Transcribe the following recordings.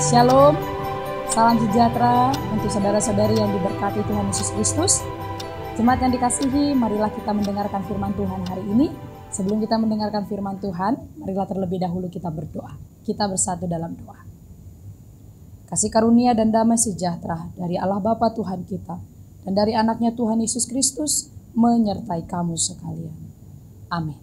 Shalom, salam sejahtera untuk saudara-saudari yang diberkati Tuhan Yesus Kristus. Jemaat yang dikasihi, marilah kita mendengarkan firman Tuhan hari ini. Sebelum kita mendengarkan firman Tuhan, marilah terlebih dahulu kita berdoa. Kita bersatu dalam doa. Kasih karunia dan damai sejahtera dari Allah Bapa Tuhan kita dan dari anaknya Tuhan Yesus Kristus menyertai kamu sekalian. Amin.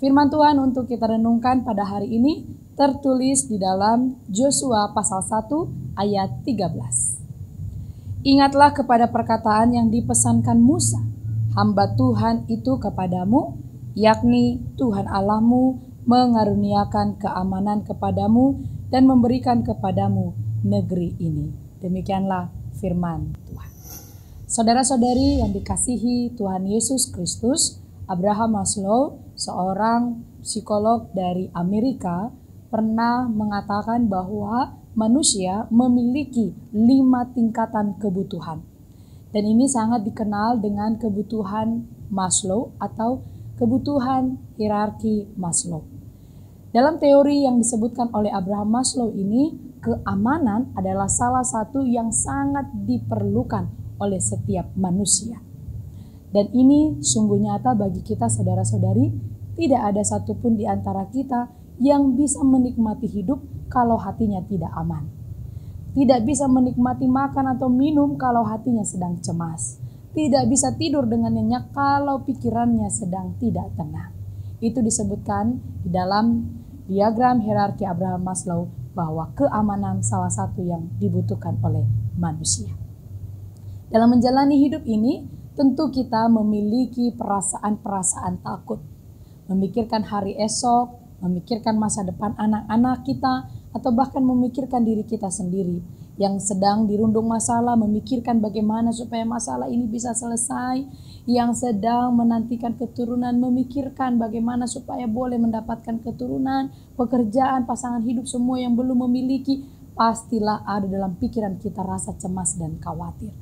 Firman Tuhan untuk kita renungkan pada hari ini tertulis di dalam Yosua pasal 1 ayat 13. Ingatlah kepada perkataan yang dipesankan Musa, hamba Tuhan itu kepadamu, yakni Tuhan Allahmu mengaruniakan keamanan kepadamu dan memberikan kepadamu negeri ini. Demikianlah firman Tuhan. Saudara-saudari yang dikasihi Tuhan Yesus Kristus, Abraham Maslow, seorang psikolog dari Amerika, pernah mengatakan bahwa manusia memiliki 5 tingkatan kebutuhan. Dan ini sangat dikenal dengan kebutuhan Maslow atau kebutuhan hierarki Maslow. Dalam teori yang disebutkan oleh Abraham Maslow ini, keamanan adalah salah satu yang sangat diperlukan oleh setiap manusia. Dan ini sungguh nyata bagi kita saudara-saudari, tidak ada satupun di antara kita yang bisa menikmati hidup kalau hatinya tidak aman. Tidak bisa menikmati makan atau minum kalau hatinya sedang cemas. Tidak bisa tidur dengan nyenyak kalau pikirannya sedang tidak tenang. Itu disebutkan di dalam diagram hierarki Abraham Maslow bahwa keamanan salah satu yang dibutuhkan oleh manusia. Dalam menjalani hidup ini, tentu kita memiliki perasaan-perasaan takut. Memikirkan hari esok, memikirkan masa depan anak-anak kita, atau bahkan memikirkan diri kita sendiri yang sedang dirundung masalah, memikirkan bagaimana supaya masalah ini bisa selesai, yang sedang menantikan keturunan, memikirkan bagaimana supaya boleh mendapatkan keturunan, pekerjaan, pasangan hidup, semua yang belum memiliki, pastilah ada dalam pikiran kita rasa cemas dan khawatir.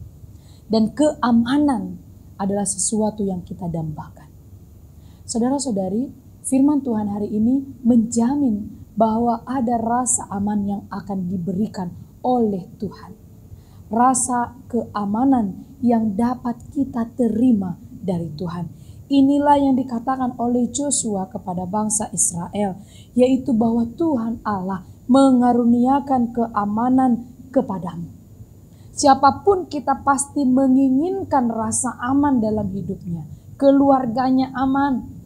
Dan keamanan adalah sesuatu yang kita dambakan. Saudara-saudari, firman Tuhan hari ini menjamin bahwa ada rasa aman yang akan diberikan oleh Tuhan. Rasa keamanan yang dapat kita terima dari Tuhan. Inilah yang dikatakan oleh Yosua kepada bangsa Israel, yaitu bahwa Tuhan Allah mengaruniakan keamanan kepadamu. Siapapun kita pasti menginginkan rasa aman dalam hidupnya. Keluarganya aman.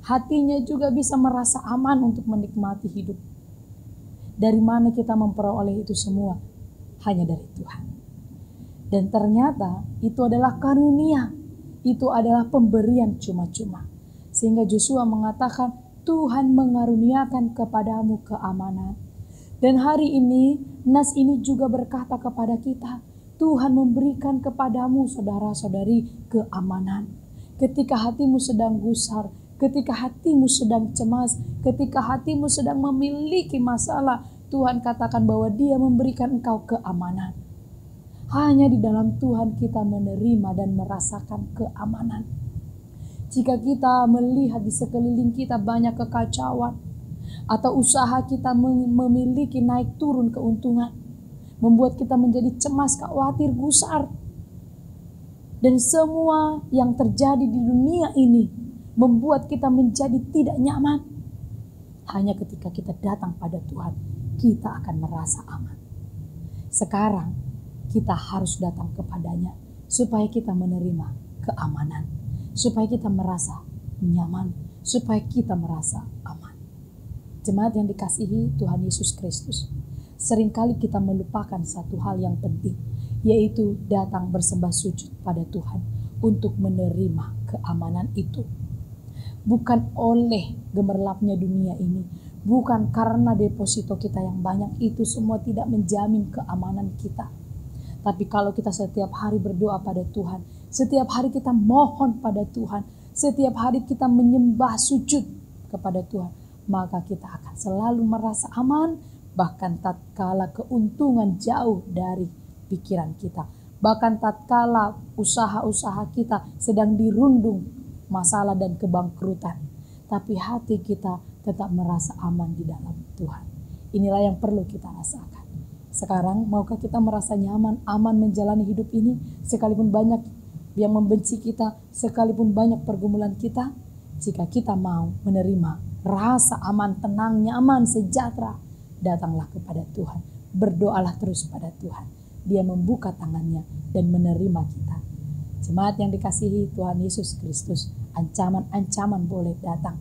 Hatinya juga bisa merasa aman untuk menikmati hidup. Dari mana kita memperoleh itu semua? Hanya dari Tuhan. Dan ternyata itu adalah karunia. Itu adalah pemberian cuma-cuma. Sehingga Yosua mengatakan, Tuhan mengaruniakan kepadamu keamanan. Dan hari ini, nas ini juga berkata kepada kita, Tuhan memberikan kepadamu saudara-saudari keamanan. Ketika hatimu sedang gusar, ketika hatimu sedang cemas, ketika hatimu sedang memiliki masalah, Tuhan katakan bahwa Dia memberikan engkau keamanan. Hanya di dalam Tuhan kita menerima dan merasakan keamanan. Jika kita melihat di sekeliling kita banyak kekacauan, atau usaha kita memiliki naik turun keuntungan, membuat kita menjadi cemas, khawatir, gusar. Dan semua yang terjadi di dunia ini membuat kita menjadi tidak nyaman. Hanya ketika kita datang pada Tuhan, kita akan merasa aman. Sekarang kita harus datang kepadanya supaya kita menerima keamanan, supaya kita merasa nyaman, supaya kita merasa aman. Jemaat yang dikasihi Tuhan Yesus Kristus, seringkali kita melupakan satu hal yang penting, yaitu datang bersembah sujud pada Tuhan untuk menerima keamanan itu. Bukan oleh gemerlapnya dunia ini, bukan karena deposito kita yang banyak, itu semua tidak menjamin keamanan kita. Tapi kalau kita setiap hari berdoa pada Tuhan, setiap hari kita mohon pada Tuhan, setiap hari kita menyembah sujud kepada Tuhan, maka kita akan selalu merasa aman, bahkan tatkala keuntungan jauh dari pikiran kita. Bahkan tatkala usaha-usaha kita sedang dirundung masalah dan kebangkrutan, tapi hati kita tetap merasa aman di dalam Tuhan. Inilah yang perlu kita rasakan. Sekarang maukah kita merasa nyaman, aman menjalani hidup ini sekalipun banyak yang membenci kita, sekalipun banyak pergumulan kita? Jika kita mau menerima rasa aman, tenang, nyaman, sejahtera, datanglah kepada Tuhan. Berdoalah terus pada Tuhan. Dia membuka tangannya dan menerima kita. Jemaat yang dikasihi Tuhan Yesus Kristus, ancaman-ancaman boleh datang.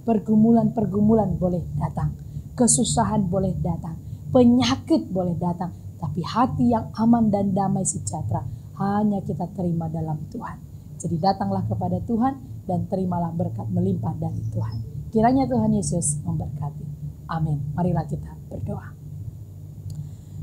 Pergumulan-pergumulan boleh datang. Kesusahan boleh datang. Penyakit boleh datang. Tapi hati yang aman dan damai sejahtera hanya kita terima dalam Tuhan. Jadi datanglah kepada Tuhan dan terimalah berkat melimpah dari Tuhan. Kiranya Tuhan Yesus memberkati. Amin. Marilah kita berdoa.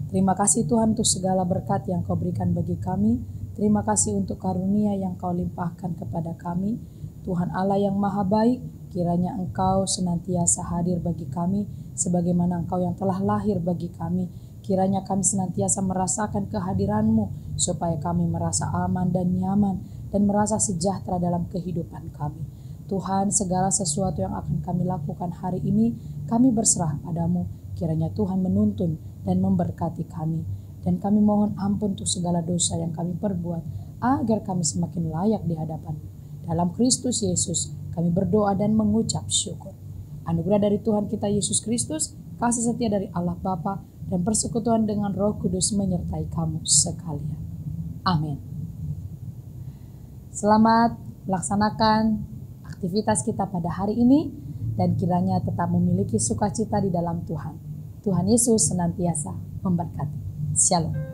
Terima kasih Tuhan untuk segala berkat yang Kau berikan bagi kami. Terima kasih untuk karunia yang Kau limpahkan kepada kami. Tuhan Allah yang maha baik, kiranya Engkau senantiasa hadir bagi kami, sebagaimana Engkau yang telah lahir bagi kami. Kiranya kami senantiasa merasakan kehadiran-Mu, supaya kami merasa aman dan nyaman, dan merasa sejahtera dalam kehidupan kami. Tuhan, segala sesuatu yang akan kami lakukan hari ini, kami berserah padamu. Kiranya Tuhan menuntun dan memberkati kami. Dan kami mohon ampun untuk segala dosa yang kami perbuat, agar kami semakin layak di hadapan-Mu. Dalam Kristus Yesus, kami berdoa dan mengucap syukur. Anugerah dari Tuhan kita Yesus Kristus, kasih setia dari Allah Bapa, dan persekutuan dengan Roh Kudus menyertai kamu sekalian. Amin. Selamat melaksanakan aktivitas kita pada hari ini, dan kiranya tetap memiliki sukacita di dalam Tuhan. Tuhan Yesus senantiasa memberkati. Shalom.